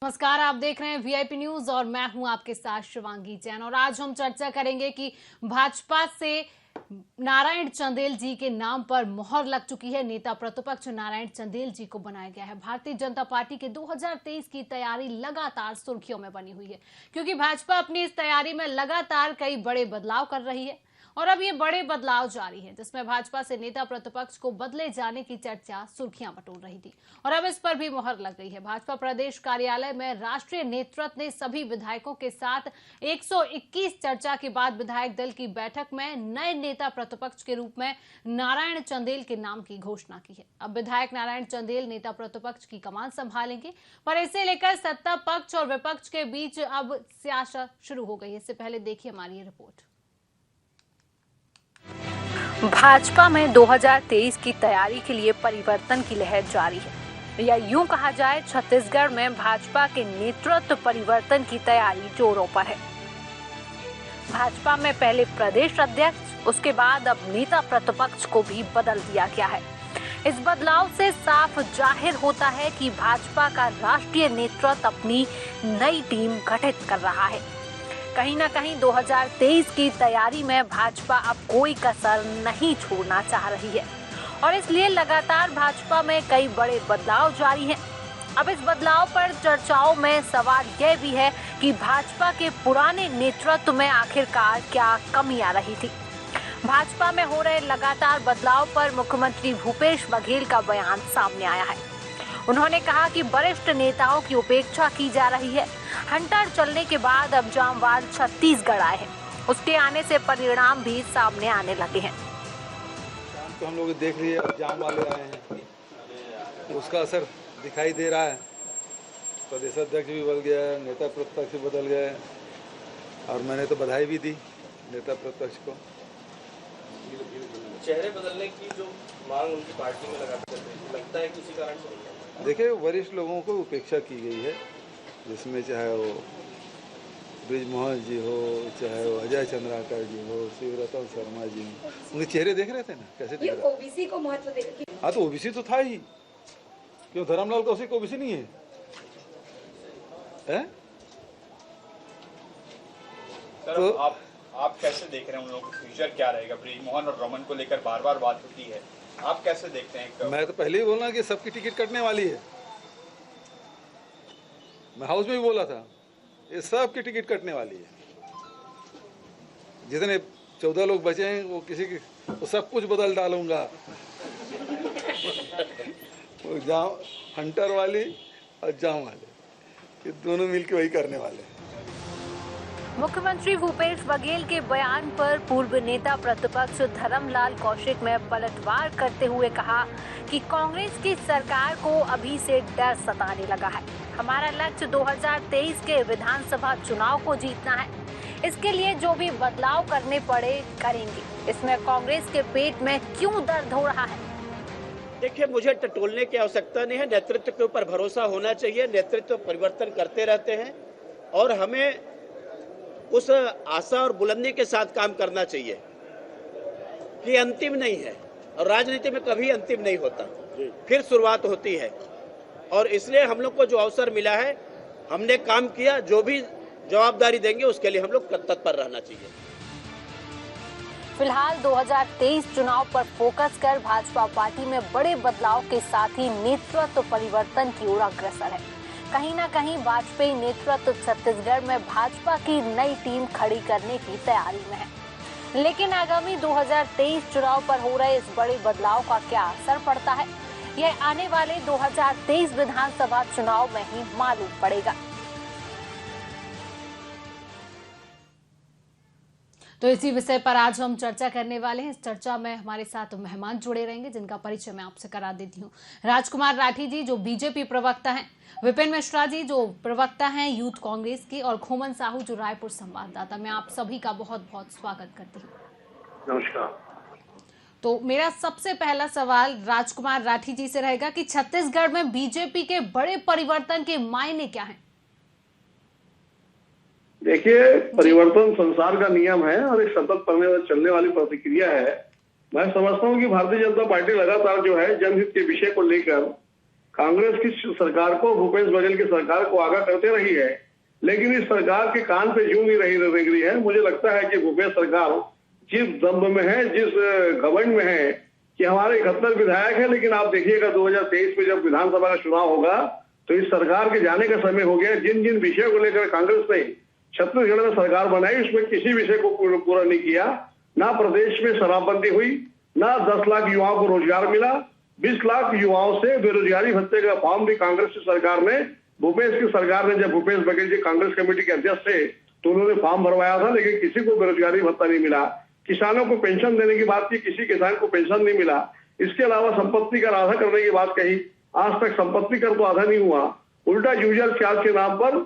नमस्कार, आप देख रहे हैं वीआईपी न्यूज और मैं हूं आपके साथ शिवांगी जैन। और आज हम चर्चा करेंगे कि भाजपा से नारायण चंदेल जी के नाम पर मोहर लग चुकी है। नेता प्रतिपक्ष नारायण चंदेल जी को बनाया गया है। भारतीय जनता पार्टी के 2023 की तैयारी लगातार सुर्खियों में बनी हुई है, क्योंकि भाजपा अपनी इस तैयारी में लगातार कई बड़े बदलाव कर रही है और अब ये बड़े बदलाव जारी है, जिसमें भाजपा से नेता प्रतिपक्ष को बदले जाने की चर्चा सुर्खियां बटोर रही थी और अब इस पर भी मोहर लग गई है। भाजपा प्रदेश कार्यालय में राष्ट्रीय नेतृत्व ने सभी विधायकों के साथ 121 चर्चा के बाद विधायक दल की बैठक में नए नेता प्रतिपक्ष के रूप में नारायण चंदेल के नाम की घोषणा की है। अब विधायक नारायण चंदेल नेता प्रतिपक्ष की कमान संभालेंगे, पर इसे लेकर सत्ता पक्ष और विपक्ष के बीच अब सियासत शुरू हो गई है। इससे पहले देखिए हमारी ये रिपोर्ट। भाजपा में 2023 की तैयारी के लिए परिवर्तन की लहर जारी है, या यूं कहा जाए छत्तीसगढ़ में भाजपा के नेतृत्व परिवर्तन की तैयारी जोरों पर है। भाजपा में पहले प्रदेश अध्यक्ष, उसके बाद अब नेता प्रतिपक्ष को भी बदल दिया गया है। इस बदलाव से साफ जाहिर होता है कि भाजपा का राष्ट्रीय नेतृत्व अपनी नई टीम गठित कर रहा है। कहीं न कहीं 2023 की तैयारी में भाजपा अब कोई कसर नहीं छोड़ना चाह रही है और इसलिए लगातार भाजपा में कई बड़े बदलाव जारी हैं। अब इस बदलाव पर चर्चाओं में सवाल यह भी है कि भाजपा के पुराने नेतृत्व में आखिरकार क्या कमी आ रही थी। भाजपा में हो रहे लगातार बदलाव पर मुख्यमंत्री भूपेश बघेल का बयान सामने आया है। उन्होंने कहा कि वरिष्ठ नेताओं की उपेक्षा की जा रही है। हंटर चलने के बाद अब जामवाल छत्तीसगढ़ आए हैं, उसके आने से परिणाम भी सामने आने लगे हैं। तो हम लोग देख लिए, अब जाम वाले आए हैं, उसका असर दिखाई दे रहा है। प्रदेश अध्यक्ष भी बदल गया है, नेता प्रतिपक्ष भी बदल गए और मैंने तो बधाई भी दी नेता प्रतिपक्ष को। चेहरे बदलने की जो मांग उनकी पार्टी में लगता है किसी कारण से नहीं है। देखिए, वरिष्ठ लोगों को उपेक्षा की गई है, जिसमें चाहे वो ब्रिजमोहन जी हो, चाहे वो अजय चंद्राकर जी हो, शिवरतन शर्मा जी हो, उनके चेहरे देख रहे थे ना, कैसे दिख रहा। ओबीसी को महत्व देकर। हाँ, तो ओबीसी तो था ही, क्यों धर्मलाल कौशिक ओबीसी नहीं है, है? तो आप कैसे देख रहे हैं उन लोगों का फ्यूचर क्या रहेगा? ब्रिजमोहन और रमन को लेकर बार बार बात होती है, आप कैसे देखते हैं? मैं तो पहले ही बोला कि सबकी टिकट कटने वाली है। मैं हाउस में भी बोला था, ये सबकी टिकट कटने वाली है। जितने 14 लोग बचे हैं वो किसी की वो सब कुछ बदल डालूंगा। वो जाम हंटर वाली और जाम वाले, ये दोनों मिलके वही करने वाले हैं। मुख्यमंत्री भूपेश बघेल के बयान पर पूर्व नेता प्रतिपक्ष धर्मलाल कौशिक ने पलटवार करते हुए कहा कि कांग्रेस की सरकार को अभी से डर सताने लगा है। हमारा लक्ष्य 2023 के विधानसभा चुनाव को जीतना है। इसके लिए जो भी बदलाव करने पड़े करेंगे। इसमें कांग्रेस के पेट में क्यों दर्द हो रहा है? देखिए, मुझे टटोलने की आवश्यकता नहीं है। नेतृत्व के ऊपर भरोसा होना चाहिए। नेतृत्व परिवर्तन करते रहते हैं और हमें उस आशा और बुलंदी के साथ काम करना चाहिए कि अंतिम नहीं है, और राजनीति में कभी अंतिम नहीं होता, फिर शुरुआत होती है। और इसलिए हम लोग को जो अवसर मिला है, हमने काम किया, जो भी जवाबदारी देंगे उसके लिए हम लोग तत्पर रहना चाहिए। फिलहाल 2023 चुनाव पर फोकस कर भाजपा पार्टी में बड़े बदलाव के साथ ही नेतृत्व परिवर्तन की ओर अग्रसर है। कहीं न कहीं वाजपेयी नेतृत्व छत्तीसगढ़ में भाजपा की नई टीम खड़ी करने की तैयारी में है, लेकिन आगामी 2023 चुनाव पर हो रहे इस बड़े बदलाव का क्या असर पड़ता है, यह आने वाले 2023 विधानसभा चुनाव में ही मालूम पड़ेगा। तो इसी विषय पर आज हम चर्चा करने वाले हैं। इस चर्चा में हमारे साथ मेहमान जुड़े रहेंगे, जिनका परिचय मैं आपसे करा देती हूँ। राजकुमार राठी जी, जो बीजेपी प्रवक्ता हैं, विपिन मिश्रा जी, जो प्रवक्ता हैं यूथ कांग्रेस की, और खोमन साहू, जो रायपुर संवाददाता। मैं आप सभी का बहुत बहुत स्वागत करती हूँ। नमस्कार। तो मेरा सबसे पहला सवाल राजकुमार राठी जी से रहेगा कि छत्तीसगढ़ में बीजेपी के बड़े परिवर्तन के मायने क्या हैं? देखिए, परिवर्तन संसार का नियम है और एक सतत चलने वाली प्रतिक्रिया है। मैं समझता हूँ कि भारतीय जनता पार्टी लगातार जो है जनहित के विषय को लेकर कांग्रेस की सरकार को, भूपेश बघेल की सरकार को आगाह करते रही है, लेकिन इस सरकार के कान पे जूं नहीं रही है। मुझे लगता है कि भूपेश सरकार जिस दम्भ में है, जिस घमंड में है कि हमारे 71 विधायक है, लेकिन आप देखिएगा 2023 में जब विधानसभा का चुनाव होगा तो इस सरकार के जाने का समय हो गया। जिन जिन विषयों को लेकर कांग्रेस ने छत्तीसगढ़ में सरकार बनाई, उसमें किसी विषय को पूरा नहीं किया। ना प्रदेश में शराबबंदी हुई, ना 10 लाख युवाओं को रोजगार मिला, 20 लाख युवाओं से बेरोजगारी भत्ते का फॉर्म भी कांग्रेस की सरकार ने, भूपेश की सरकार ने, जब भूपेश बघेल जी कांग्रेस कमेटी के अध्यक्ष थे तो उन्होंने फॉर्म भरवाया था, लेकिन किसी को बेरोजगारी भत्ता नहीं मिला। किसानों को पेंशन देने की बात की, किसी किसान को पेंशन नहीं मिला। इसके अलावा संपत्ति कर आधा करने की बात कही, आज तक संपत्ति कर तो आधा नहीं हुआ। उल्टा यूजर चार्ज के नाम पर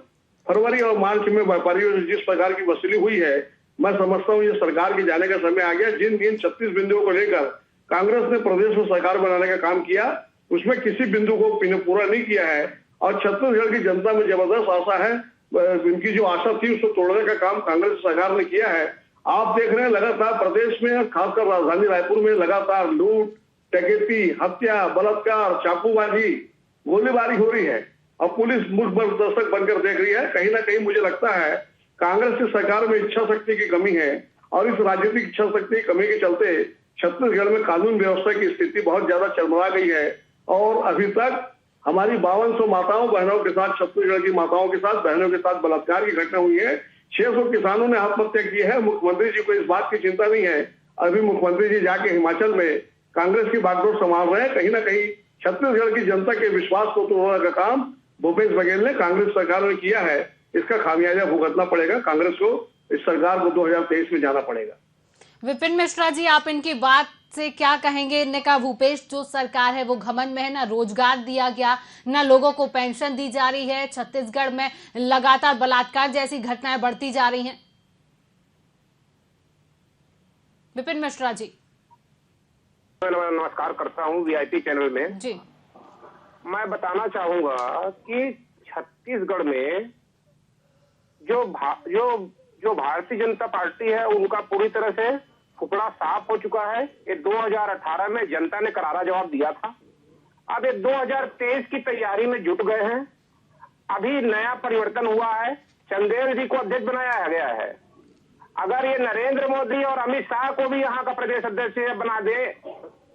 फरवरी और मार्च में व्यापारियों से जिस प्रकार की वसूली हुई है, मैं समझता हूँ ये सरकार के जाने का समय आ गया। जिन 36 बिंदुओं को लेकर कांग्रेस ने प्रदेश में सरकार बनाने का काम किया, उसमें किसी बिंदु को पूरा नहीं किया है और छत्तीसगढ़ की जनता में जबरदस्त आशा है। इनकी जो आशा थी उसको तोड़ने का काम कांग्रेस सरकार ने किया है। आप देख रहे हैं लगातार प्रदेश में, खासकर राजधानी रायपुर में लगातार लूट, डकैती, हत्या, बलात्कार, चाकूबाजी, गोलीबारी हो रही है और पुलिस मुख दर्शक बनकर देख रही है। कहीं ना कहीं मुझे लगता है कांग्रेस की सरकार में इच्छा शक्ति की कमी है और इस राजनीतिक इच्छा शक्ति की कमी के चलते छत्तीसगढ़ में कानून व्यवस्था की स्थिति बहुत ज्यादा चरमरा गई है और अभी तक हमारी 5200 माताओं बहनों के साथ, छत्तीसगढ़ की माताओं के साथ, बहनों के साथ बलात्कार की घटना हुई है। 600 किसानों ने आत्महत्या की है। मुख्यमंत्री जी को इस बात की चिंता नहीं है। अभी मुख्यमंत्री जी जाके हिमाचल में कांग्रेस की बागडोर संभाल रहे हैं। कहीं ना कहीं छत्तीसगढ़ की जनता के विश्वास को तोड़ने का काम भूपेश बघेल ने, कांग्रेस सरकार ने किया है। इसका खामियाजा भुगतना पड़ेगा कांग्रेस को, इस सरकार को 2023 में जाना पड़ेगा। विपिन मिश्रा जी, आप इनकी बात से क्या कहेंगे? इनने कहा भूपेश जो सरकार है वो घमंड में है, ना रोजगार दिया गया, ना लोगों को पेंशन दी जा रही है, छत्तीसगढ़ में लगातार बलात्कार जैसी घटनाएं बढ़ती जा रही हैं। विपिन मिश्रा जी, नमस्कार करता हूं वीआईपी चैनल में जी। मैं बताना चाहूंगा कि छत्तीसगढ़ में जो भारतीय जनता पार्टी है उनका पूरी तरह से फुकड़ा साफ हो चुका है। ये 2018 में जनता ने करारा जवाब दिया था। अब ये 2023 की तैयारी में जुट गए हैं। अभी नया परिवर्तन हुआ है, चंदेल जी को अध्यक्ष बनाया गया है। अगर ये नरेंद्र मोदी और अमित शाह को भी यहाँ का प्रदेश अध्यक्ष बना दे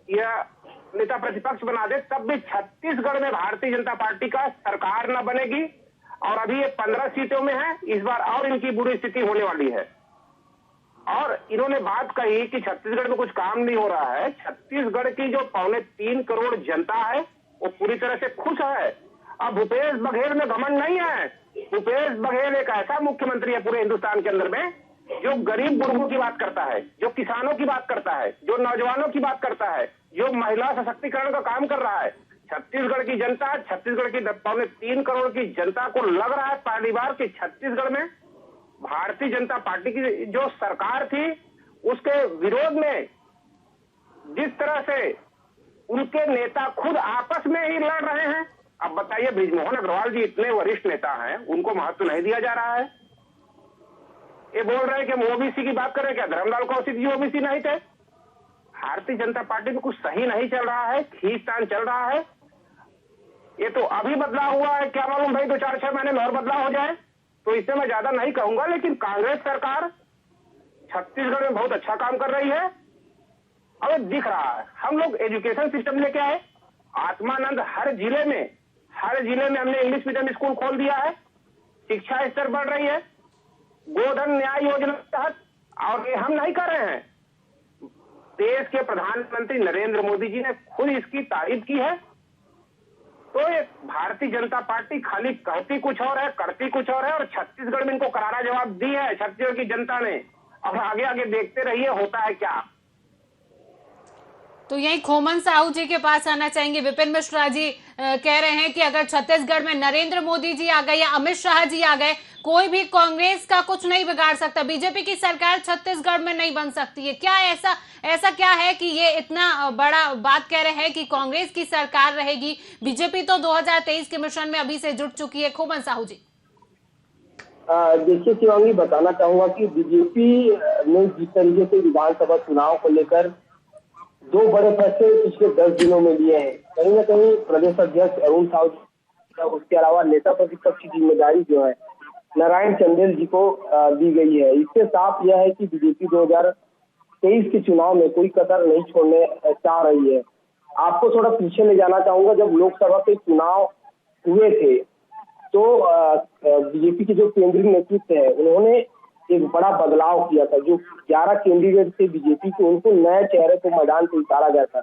या नेता प्रतिपक्ष बना दे, तब भी छत्तीसगढ़ में भारतीय जनता पार्टी का सरकार न बनेगी और अभी ये 15 सीटों में है। इस बार और इनकी बुरी स्थिति होने वाली है। और इन्होंने बात कही कि छत्तीसगढ़ में कुछ काम नहीं हो रहा है। छत्तीसगढ़ की जो 3.25 करोड़ जनता है वो पूरी तरह से खुश है। अब भूपेश बघेल में घमंड नहीं है। भूपेश बघेल एक ऐसा मुख्यमंत्री है पूरे हिंदुस्तान के अंदर में जो गरीब गुरबों की बात करता है, जो किसानों की बात करता है, जो नौजवानों की बात करता है, जो महिला सशक्तिकरण का काम कर रहा है। छत्तीसगढ़ की जनता, छत्तीसगढ़ की 3.25 करोड़ की जनता को लग रहा है पहली बार कि छत्तीसगढ़ में भारतीय जनता पार्टी की जो सरकार थी उसके विरोध में जिस तरह से उनके नेता खुद आपस में ही लड़ रहे हैं। अब बताइए, बृजमोहन अग्रवाल जी इतने वरिष्ठ नेता हैं, उनको महत्व नहीं दिया जा रहा है। ये बोल रहे हैं कि हम ओबीसी की बात करें, क्या धर्मलाल कौशिक जी ओबीसी नहीं थे? भारतीय जनता पार्टी में कुछ सही नहीं चल रहा है, खींचतान चल रहा है। ये तो अभी बदलाव हुआ है, क्या मालूम भाई 2-4-6 महीने में और बदलाव हो जाए। तो इससे मैं ज्यादा नहीं कहूंगा, लेकिन कांग्रेस सरकार छत्तीसगढ़ में बहुत अच्छा काम कर रही है और दिख रहा है। हम लोग एजुकेशन सिस्टम लेके आए, आत्मानंद हर जिले में हमने इंग्लिश मीडियम स्कूल खोल दिया है, शिक्षा स्तर बढ़ रही है, गोधन न्याय योजना के तहत। और ये हम नहीं कर रहे हैं, देश के प्रधानमंत्री नरेंद्र मोदी जी ने खुद इसकी तारीफ की है। तो ये भारतीय जनता पार्टी खाली कहती कुछ और है, करती कुछ और है और छत्तीसगढ़ में इनको करारा जवाब दी है छत्तीसगढ़ की जनता ने। अब आगे आगे देखते रहिए होता है क्या। तो यही खोमन साहू जी के पास आना चाहेंगे। विपिन मिश्रा जी कह रहे हैं कि अगर छत्तीसगढ़ में नरेंद्र मोदी जी आ गए या अमित शाह जी आ गए, कोई भी कांग्रेस का कुछ नहीं बिगाड़ सकता, बीजेपी की सरकार छत्तीसगढ़ में नहीं बन सकती है। क्या ऐसा क्या है कि ये इतना बड़ा बात कह रहे हैं कि कांग्रेस की सरकार रहेगी? बीजेपी तो 2023 के मिशन में अभी से जुट चुकी है। खोमन साहू जी, देखिए शिवांगी, बताना चाहूंगा कि बीजेपी ने जिस तरीके से विधानसभा चुनाव को लेकर 2 बड़े फैसले पिछले 10 दिनों में लिए हैं, कहीं न कहीं प्रदेश अध्यक्ष अरुण साव, उसके अलावा नेता प्रतिपक्ष की जिम्मेदारी जो है नारायण चंदेल जी को दी गई है। इससे साफ यह है कि बीजेपी 2023 के चुनाव में कोई कसर नहीं छोड़ने चाह रही है। आपको थोड़ा पीछे ले जाना चाहूंगा, जब लोकसभा के चुनाव हुए थे तो बीजेपी के जो केंद्रीय नेतृत्व है उन्होंने एक बड़ा बदलाव किया था। जो 11 कैंडिडेट थे बीजेपी के, उनको नए चेहरे को मैदान से उतारा गया था।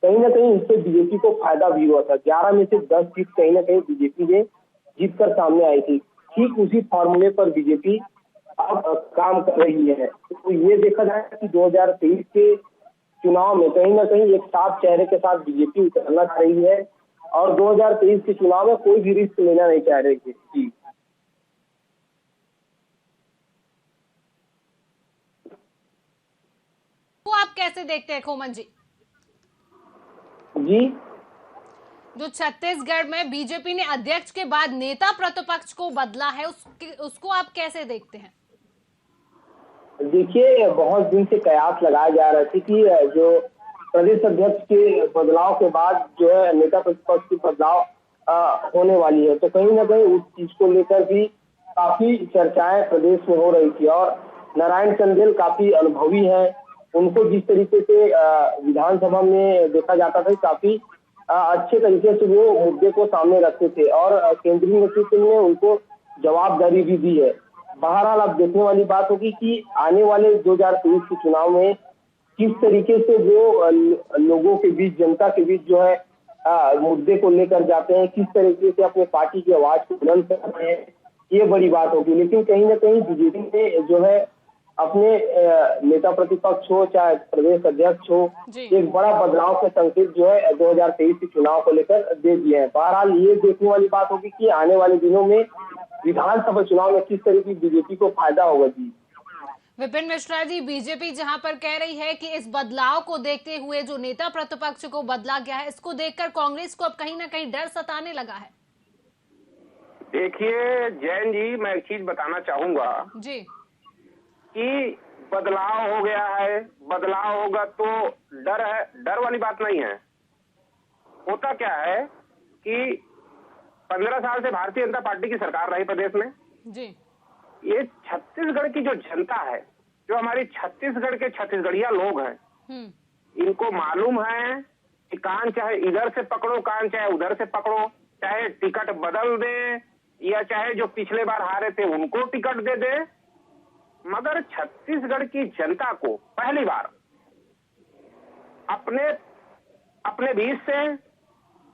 कहीं ना कहीं इससे बीजेपी को फायदा भी हुआ था। 11 में से 10 सीट कहीं ना कहीं बीजेपी ने जीत कर सामने आई थी। ठीक उसी फॉर्मूले पर बीजेपी अब काम कर रही है। तो ये देखा जाए कि 2023 के चुनाव में कहीं ना कहीं एक साफ चेहरे के साथ बीजेपी उतरना चाह रही है और 2023 के चुनाव में कोई भी रिस्क लेना नहीं चाह रही थी। वो आप कैसे देखते हैं खोमन जी? जी, जो छत्तीसगढ़ में बीजेपी ने अध्यक्ष के बाद नेता प्रतिपक्ष को बदला है, उसको आप कैसे देखते हैं? देखिए, बहुत दिन से कयास लगाया जा रहा था कि जो प्रदेश अध्यक्ष के बदलाव के बाद जो है नेता प्रतिपक्ष की बदलाव होने वाली है। तो कहीं ना कहीं उस चीज को लेकर भी काफी चर्चाएं प्रदेश में हो रही थी और नारायण चंदेल काफी अनुभवी हैं। उनको जिस तरीके से विधानसभा में देखा जाता था, काफी अच्छे तरीके से वो मुद्दे को सामने रखते थे और केंद्रीय नेतृत्व ने उनको जवाबदारी भी दी है। बहरहाल अब देखने वाली बात होगी कि आने वाले 2023 के चुनाव में किस तरीके से वो लोगों के बीच, जनता के बीच जो है मुद्दे को लेकर जाते हैं, किस तरीके से अपने पार्टी की आवाज को बुलंद करते हैं, ये बड़ी बात होगी। लेकिन कहीं ना कहीं बीजेपी ने जो है अपने नेता प्रतिपक्ष हो चाहे प्रदेश अध्यक्ष हो, एक बड़ा बदलाव के संकेत जो है 2023 के चुनाव को लेकर दे दिए हैं। बहरहाल ये देखने वाली बात होगी कि आने वाले दिनों में विधानसभा चुनाव में किस तरह की बीजेपी को फायदा होगा। जी विपिन मिश्रा जी, बीजेपी जहां पर कह रही है कि इस बदलाव को देखते हुए जो नेता प्रतिपक्ष को बदला गया है, इसको देखकर कांग्रेस को अब कहीं ना कहीं डर सताने लगा है। देखिए जैन जी, मैं एक चीज बताना चाहूंगा जी कि बदलाव हो गया है, बदलाव होगा तो डर है, डर वाली बात नहीं है। होता क्या है कि 15 साल से भारतीय जनता पार्टी की सरकार रही प्रदेश में जी। ये छत्तीसगढ़ की जो जनता है, जो हमारी छत्तीसगढ़ के छत्तीसगढ़िया लोग हैं, इनको मालूम है कि कान चाहे इधर से पकड़ो, कान चाहे उधर से पकड़ो, चाहे टिकट बदल दे या चाहे जो पिछले बार हारे थे उनको टिकट दे दे, मगर छत्तीसगढ़ की जनता को पहली बार अपने बीच से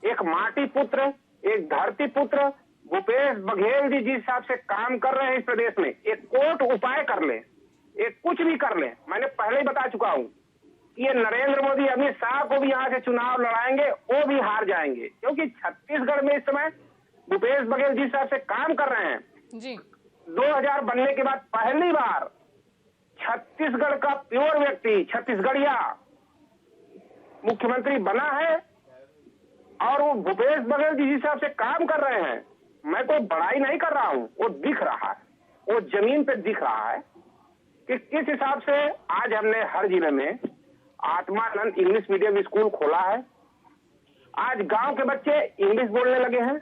एक माटी पुत्र, एक धरती पुत्र भूपेश बघेल जी जिस हिसाब से काम कर रहे हैं इस प्रदेश में, एक कोट उपाय कर ले, एक कुछ भी कर ले। मैंने पहले ही बता चुका हूं कि ये नरेंद्र मोदी अमित शाह को भी यहां से चुनाव लड़ाएंगे, वो भी हार जाएंगे, क्योंकि छत्तीसगढ़ में इस समय भूपेश बघेल जिस हिसाब से काम कर रहे हैं जी। 2000 बनने के बाद पहली बार छत्तीसगढ़ का प्योर व्यक्ति, छत्तीसगढ़िया मुख्यमंत्री बना है और वो भूपेश बघेल जिस हिसाब से काम कर रहे हैं, मैं कोई बड़ाई नहीं कर रहा हूं, वो दिख रहा है, वो जमीन पे दिख रहा है कि किस हिसाब से आज हमने हर जिले में आत्मानंद इंग्लिश मीडियम स्कूल खोला है। आज गांव के बच्चे इंग्लिश बोलने लगे हैं।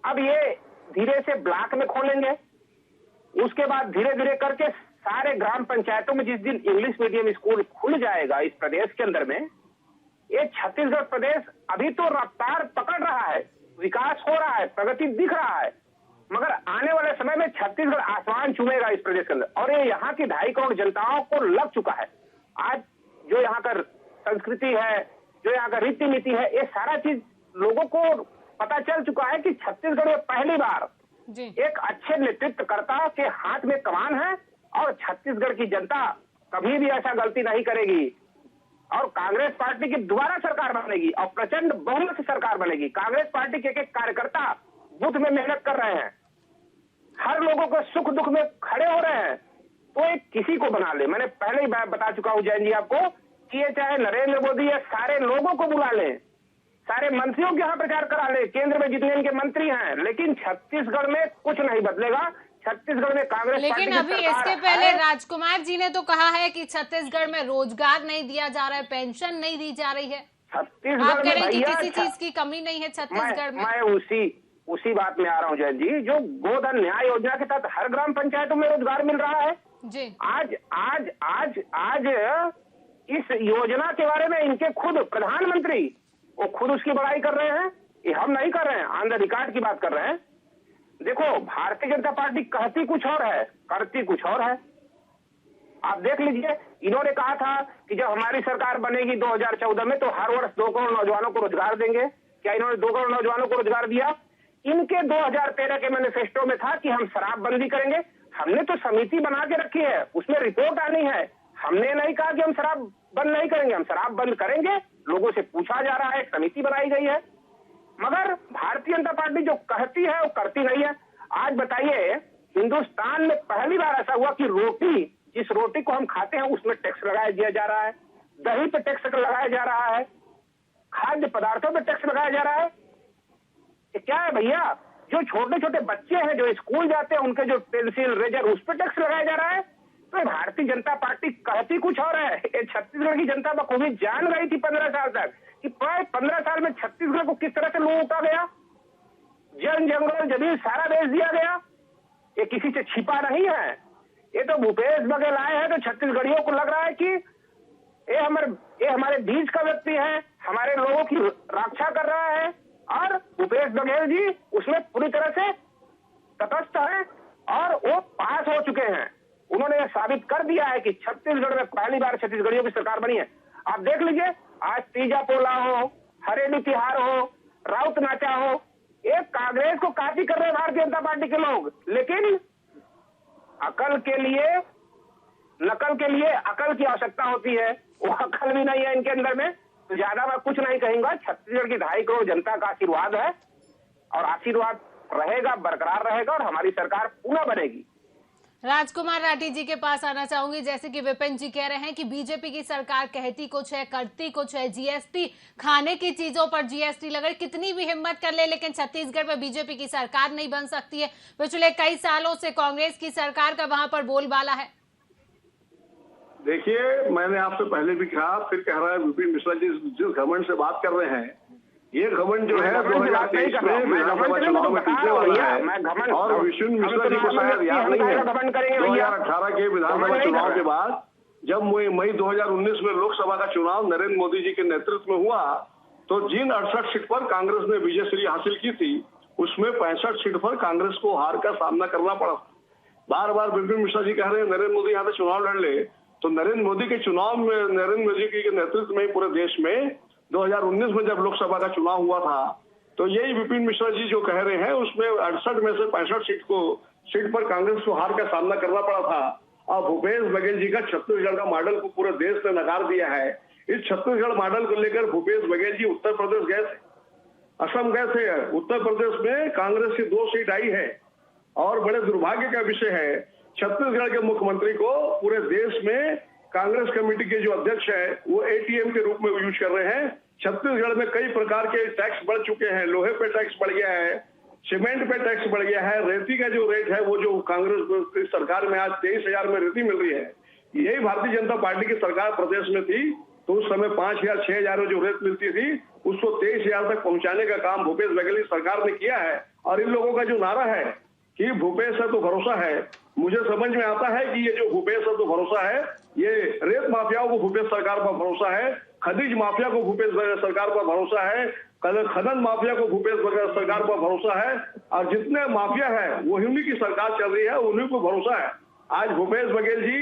अब ये धीरे से ब्लॉक में खोलेंगे, उसके बाद धीरे धीरे करके सारे ग्राम पंचायतों में जिस दिन इंग्लिश मीडियम स्कूल खुल जाएगा इस प्रदेश के अंदर में, ये छत्तीसगढ़ प्रदेश अभी तो रफ्तार पकड़ रहा है, विकास हो रहा है, प्रगति दिख रहा है, मगर आने वाले समय में छत्तीसगढ़ आसमान छूएगा इस प्रदेश के अंदर। और ये यहाँ की 2.5 करोड़ जनताओं को लग चुका है। आज जो यहाँ का संस्कृति है, जो यहाँ का रीति नीति है, ये सारा चीज लोगों को पता चल चुका है कि छत्तीसगढ़ में पहली बार एक अच्छे नेतृत्वकर्ता के हाथ में कमान है और छत्तीसगढ़ की जनता कभी भी ऐसा गलती नहीं करेगी और कांग्रेस पार्टी की दोबारा सरकार बनेगी और प्रचंड बहुमत से सरकार बनेगी। कांग्रेस पार्टी के एक कार्यकर्ता बूथ में मेहनत कर रहे हैं, हर लोगों को सुख दुख में खड़े हो रहे हैं, तो एक किसी को बना ले। मैंने पहले ही बता चुका हूं जैन जी आपको कि ये चाहे नरेंद्र मोदी या सारे लोगों को बुला ले, सारे मंत्रियों के यहाँ प्रचार करा ले, केंद्र में जितने इनके मंत्री हैं, लेकिन छत्तीसगढ़ में कुछ नहीं बदलेगा। छत्तीसगढ़ में कांग्रेस लेकिन अभी इसके पहले राजकुमार जी ने तो कहा है कि छत्तीसगढ़ में रोजगार नहीं दिया जा रहा है, पेंशन नहीं दी जा रही है। छत्तीसगढ़ आप कह रहे में हैं कि भैया किसी चीज की कमी नहीं है छत्तीसगढ़ में? मैं उसी बात में आ रहा हूँ जयंत जी। जो गोधन न्याय योजना के तहत हर ग्राम पंचायतों में रोजगार मिल रहा है जी। आज इस योजना के बारे में इनके खुद प्रधानमंत्री वो खुद उसकी बड़ाई कर रहे हैं। ये हम नहीं कर रहे हैं, ऑन द रिकॉर्ड की बात कर रहे हैं। देखो, भारतीय जनता पार्टी कहती कुछ और है, करती कुछ और है। आप देख लीजिए, इन्होंने कहा था कि जब हमारी सरकार बनेगी 2014 में तो हर वर्ष 2 करोड़ नौजवानों को रोजगार देंगे। क्या इन्होंने 2 करोड़ नौजवानों को रोजगार दिया? इनके 2013 के मैनिफेस्टो में था कि हम शराबबंदी करेंगे। हमने तो समिति बना के रखी है, उसमें रिपोर्ट आनी है। हमने नहीं कहा कि हम शराब बंद नहीं करेंगे, हम शराब बंद करेंगे। लोगों से पूछा जा रहा है, समिति बनाई गई है। मगर भारतीय जनता पार्टी जो कहती है वो करती नहीं है। आज बताइए, हिंदुस्तान में पहली बार ऐसा हुआ कि जिस रोटी को हम खाते हैं उसमें टैक्स लगाया दिया जा रहा है, दही पे टैक्स लगाया जा रहा है, खाद्य पदार्थों पे टैक्स लगाया जा रहा है। ये क्या है भैया? जो छोटे छोटे बच्चे हैं जो स्कूल जाते हैं, उनके जो पेंसिल रेजर उस पर टैक्स लगाया जा रहा है। तो भारतीय जनता पार्टी कहती कुछ और है। छत्तीसगढ़ की जनता बखूबी जान रही थी 15 साल तक कि प्राय 15 साल में छत्तीसगढ़ को किस तरह से लूटा गया, जन जंगल जमीन सारा बेच दिया गया। ये किसी से छिपा नहीं है। ये तो भूपेश बघेल आए हैं तो छत्तीसगढ़ियों को लग रहा है कि ये हमारे बीच का व्यक्ति है, हमारे लोगों की रक्षा कर रहा है। और भूपेश बघेल जी उसमें पूरी तरह से तटस्थ है और वो पास हो चुके हैं। उन्होंने यह साबित कर दिया है कि छत्तीसगढ़ में पहली बार छत्तीसगढ़ियों की सरकार बनी है। आप देख लीजिए, आज तीजा पोला हो, हरेली तिहार हो, राउत नाचा हो, एक कांग्रेस को कॉपी कर रहे हैं भारतीय जनता पार्टी के लोग। लेकिन अकल के लिए नकल के लिए अकल की आवश्यकता होती है, वो अकल भी नहीं है इनके अंदर में। तो ज्यादा मैं कुछ नहीं कहूंगा। छत्तीसगढ़ की 2.5 करोड़ जनता का आशीर्वाद है और आशीर्वाद रहेगा, बरकरार रहेगा और हमारी सरकार पुनः बनेगी। राजकुमार राठी जी के पास आना चाहूंगी। जैसे कि विपिन जी कह रहे हैं कि बीजेपी की सरकार कहती कुछ है, करती कुछ है। जीएसटी, खाने की चीजों पर जीएसटी लगे, कितनी भी हिम्मत कर ले, लेकिन छत्तीसगढ़ में बीजेपी की सरकार नहीं बन सकती है। पिछले कई सालों से कांग्रेस की सरकार का वहां पर बोलबाला है। देखिए, मैंने आपसे पहले भी कहा, फिर कह रहा है विपिन मिश्रा जी जिस घमंड से बात कर रहे हैं, ये घमंड जो है 2023 में विधानसभा चुनाव में पिछले वाला है। और विपिन मिश्रा जी को शायद याद नहीं है 2018 के विधानसभा चुनाव के बाद जब मई 2019 में लोकसभा का चुनाव नरेंद्र मोदी जी के नेतृत्व में हुआ तो जिन 68 सीट पर कांग्रेस ने विजयश्री हासिल की थी उसमें 65 सीट पर कांग्रेस को हार का सामना करना पड़ा। बार बार विपिन मिश्रा जी कह रहे हैं नरेंद्र मोदी यहाँ से चुनाव लड़ ले, तो नरेंद्र मोदी के चुनाव में, नरेंद्र मोदी के नेतृत्व में पूरे देश में 2019 में जब लोकसभा का चुनाव हुआ था तो यही विपिन मिश्रा जी जो कह रहे हैं उसमें 68 में से 65 सीट पर कांग्रेस को हार का सामना करना पड़ा था। और भूपेश बघेल जी का छत्तीसगढ़ का मॉडल को पूरे देश ने नकार दिया है। इस छत्तीसगढ़ मॉडल को लेकर भूपेश बघेल जी उत्तर प्रदेश गए थे, असम गए थे। उत्तर प्रदेश में कांग्रेस की 2 सीट आई है और बड़े दुर्भाग्य का विषय है छत्तीसगढ़ के मुख्यमंत्री को पूरे देश में कांग्रेस कमेटी के जो अध्यक्ष है वो एटीएम के रूप में यूज कर रहे हैं। छत्तीसगढ़ में कई प्रकार के टैक्स बढ़ चुके हैं, लोहे पे टैक्स बढ़ गया है, सीमेंट पे टैक्स बढ़ गया है, रेती का जो रेट है वो जो कांग्रेस की सरकार में आज 23,000 में रेती मिल रही है। यही भारतीय जनता पार्टी की सरकार प्रदेश में थी तो उस समय 5,000 6,000 में जो रेत मिलती थी उसको 23,000 तक पहुंचाने का काम भूपेश बघेल की सरकार ने किया है। और इन लोगों का जो नारा है कि भूपेश है तो भरोसा है, मुझे समझ में आता है कि ये जो भूपेश है तो भरोसा है, ये रेत माफियाओं को भूपेश सरकार पर भरोसा है, खनिज माफिया को भूपेश सरकार पर भरोसा है, खनन माफिया को भूपेश सरकार पर भरोसा है और जितने माफिया है वो उन्हीं की सरकार चल रही है, उन्हीं को भरोसा है। आज भूपेश बघेल जी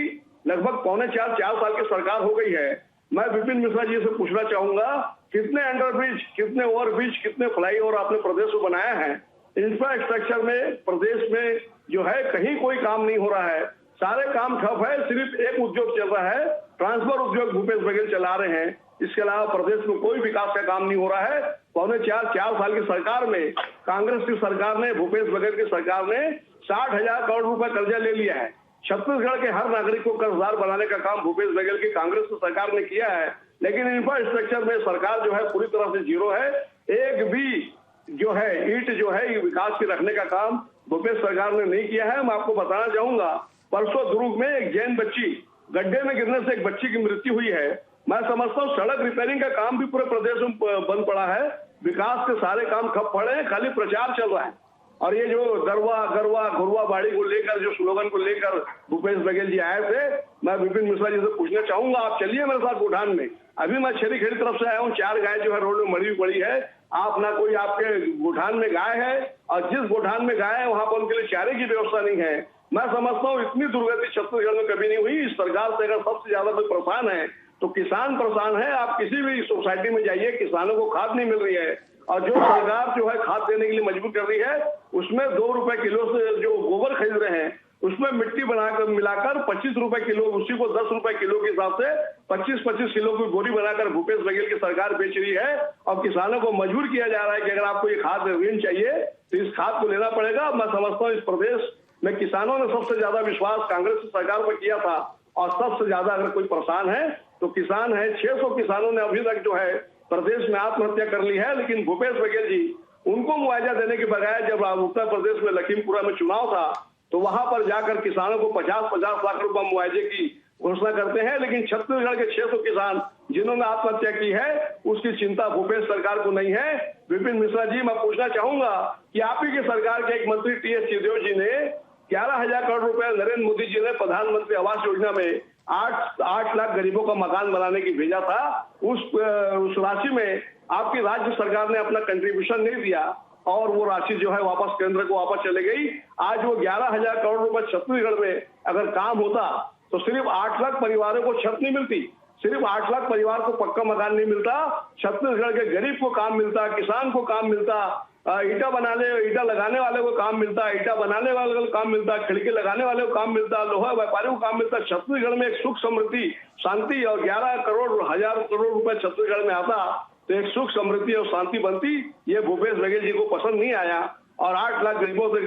लगभग 3.25-4 साल की सरकार हो गई है। मैं विपिन मिश्रा जी से पूछना चाहूंगा कितने अंडरब्रिज, कितने ओवरब्रिज, कितने फ्लाईओवर आपने प्रदेश में बनाया है? इंफ्रास्ट्रक्चर में प्रदेश में जो है कहीं कोई काम नहीं हो रहा है, सारे काम ठप है। सिर्फ एक उद्योग चल रहा है, ट्रांसफर उद्योग भूपेश बघेल चला रहे हैं। इसके अलावा प्रदेश में कोई विकास का काम नहीं हो रहा है। 3.25-4 साल की सरकार में कांग्रेस की सरकार ने, भूपेश बघेल की सरकार ने 60,000 करोड़ रुपए कर्जा ले लिया है। छत्तीसगढ़ के हर नागरिक को कर्जदार बनाने का काम भूपेश बघेल की कांग्रेस की सरकार ने किया है। लेकिन इंफ्रास्ट्रक्चर में सरकार जो है पूरी तरह से जीरो है। एक भी जो है ईंट जो है विकास के रखने का काम भूपेश सरकार ने नहीं किया है। मैं आपको बताना चाहूंगा, परसों दुर्ग में एक जैन बच्ची गड्ढे में गिरने से एक बच्ची की मृत्यु हुई है। मैं समझता हूँ सड़क रिपेयरिंग का काम भी पूरे प्रदेश में बंद पड़ा है, विकास के सारे काम ठप पड़े हैं, खाली प्रचार चल रहा है। और ये जो दरवा गरवा घुरवा बाड़ी को लेकर, जो स्लोगन को लेकर भूपेश बघेल जी आए थे, मैं विपिन मिश्रा जी से पूछना चाहूंगा, आप चलिए मेरे साथ गोठान में। अभी मैं छेरी खेड़ी तरफ से आया हूँ, 4 गाय जो है रोड में मरी हुई पड़ी है। आप ना कोई आपके गोठान में गाय है, और जिस गोठान में गाय है वहां पर उनके लिए चारे की व्यवस्था नहीं है। मैं समझता हूँ इतनी दुर्गति छत्तीसगढ़ में कभी नहीं हुई। इस सरकार से अगर सबसे ज्यादा कोई परेशान है तो किसान परेशान है। आप किसी भी सोसाइटी में जाइए, किसानों को खाद नहीं मिल रही है, और जो सरकार जो है खाद देने के लिए मजबूर कर रही है, उसमें 2 रुपए किलो से जो गोबर खरीद रहे हैं, उसमें मिट्टी बनाकर मिलाकर 25 रुपए किलो, उसी को 10 रुपए किलो के हिसाब से 25-25 किलो की बोरी बनाकर भूपेश बघेल की सरकार बेच रही है। और किसानों को मजबूर किया जा रहा है कि अगर आपको ये खाद ऋण चाहिए तो इस खाद को लेना पड़ेगा। मैं समझता हूँ इस प्रदेश में किसानों ने सबसे ज्यादा विश्वास कांग्रेस की सरकार पर किया था, और सबसे ज्यादा अगर कोई परेशान है तो किसान है। 600 किसानों ने अभी तक जो है प्रदेश में आत्महत्या कर ली है, लेकिन भूपेश बघेल जी उनको मुआवजा देने के बजाय जब उत्तर प्रदेश में लखीमपुरा में चुनाव था तो वहां पर जाकर किसानों को 50-50 लाख रुपए मुआवजे की घोषणा करते हैं, लेकिन छत्तीसगढ़ के 600 किसान जिन्होंने आत्महत्या की है उसकी चिंता भूपेश सरकार को नहीं है। विपिन मिश्रा जी, मैं पूछना चाहूंगा कि आप ही की सरकार के एक मंत्री टी.एस. सिंहदेव जी ने 11,000 करोड़ रुपए नरेंद्र मोदी जी ने प्रधानमंत्री आवास योजना में 8 लाख गरीबों का मकान बनाने की भेजा था। उस राशि में आपकी राज्य सरकार ने अपना कंट्रीब्यूशन नहीं दिया, और वो राशि जो है वापस केंद्र को वापस चले गई। आज वो 11,000 करोड़ रुपए छत्तीसगढ़ में अगर काम होता तो सिर्फ 8 लाख परिवारों को छत नहीं मिलती, सिर्फ 8 लाख परिवार को पक्का मकान नहीं मिलता, छत्तीसगढ़ के गरीब को काम मिलता, किसान को काम मिलता, ईटा लगाने वाले को काम मिलता, ईटा बनाने वाले को काम मिलता, खिड़की लगाने वाले को काम मिलता, लोहा व्यापारी को काम मिलता। छत्तीसगढ़ में एक सुख समृद्धि शांति, और 11 करोड़ 1000 करोड़ रुपए छत्तीसगढ़ में आता तो एक सुख समृद्धि और शांति बनती। ये भूपेश बघेल जी को पसंद नहीं आया, और 8 लाख गरीबों से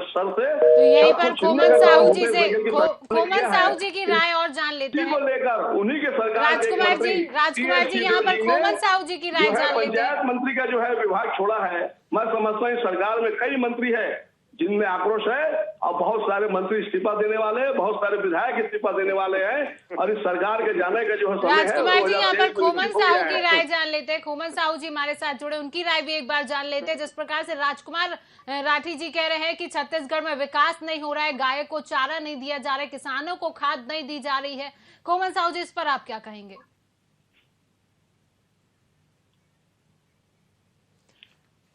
सर से तो यहीं पर खोमन साहू जी से खोमन साहू जी की राय और जान लेते हैं। लेकर उन्हीं के सरकार राजकुमार जी यहाँ पर खोमन साहू जी की राय जान लेते हैं। पंचायत मंत्री का जो है विभाग छोड़ा है। मैं समझता हूँ सरकार में कई मंत्री है जिनमें आक्रोश है, और बहुत सारे मंत्री इस्तीफा देने वाले हैं, बहुत सारे विधायक इस्तीफा देने वाले हैं, और इस सरकार के जाने का जो है समय है। राजकुमार जी यहाँ पर खोमन साहू की राय जान लेते हैं। खोमन साहू जी हमारे साथ जुड़े, उनकी राय भी एक बार जान लेते हैं। जिस प्रकार से राजकुमार राठी जी कह रहे हैं कि छत्तीसगढ़ में विकास नहीं हो रहा है, गाय को चारा नहीं दिया जा रहा है, किसानों को खाद नहीं दी जा रही है। खोमन साहू जी, इस पर आप क्या कहेंगे?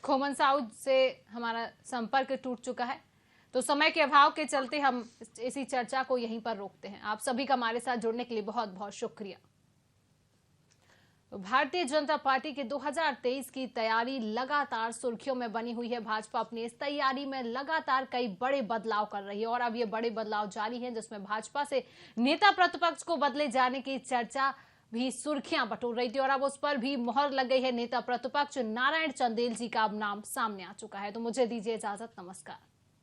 खोमन साहू से हमारा संपर्क टूट चुका है, तो समय के अभाव के चलते हम इसी चर्चा को यहीं पर रोकते हैं। आप सभी का हमारे साथ जुड़ने के लिए बहुत बहुत शुक्रिया। भारतीय जनता पार्टी के 2023 की तैयारी लगातार सुर्खियों में बनी हुई है। भाजपा अपनी इस तैयारी में लगातार कई बड़े बदलाव कर रही है, और अब ये बड़े बदलाव जारी हैं, जिसमें भाजपा से नेता प्रतिपक्ष को बदले जाने की चर्चा भी सुर्खियां बटोर रही थी, और अब उस पर भी मोहर लग गई है। नेता प्रतिपक्ष नारायण चंदेल जी का अब नाम सामने आ चुका है। तो मुझे दीजिए इजाजत, नमस्कार।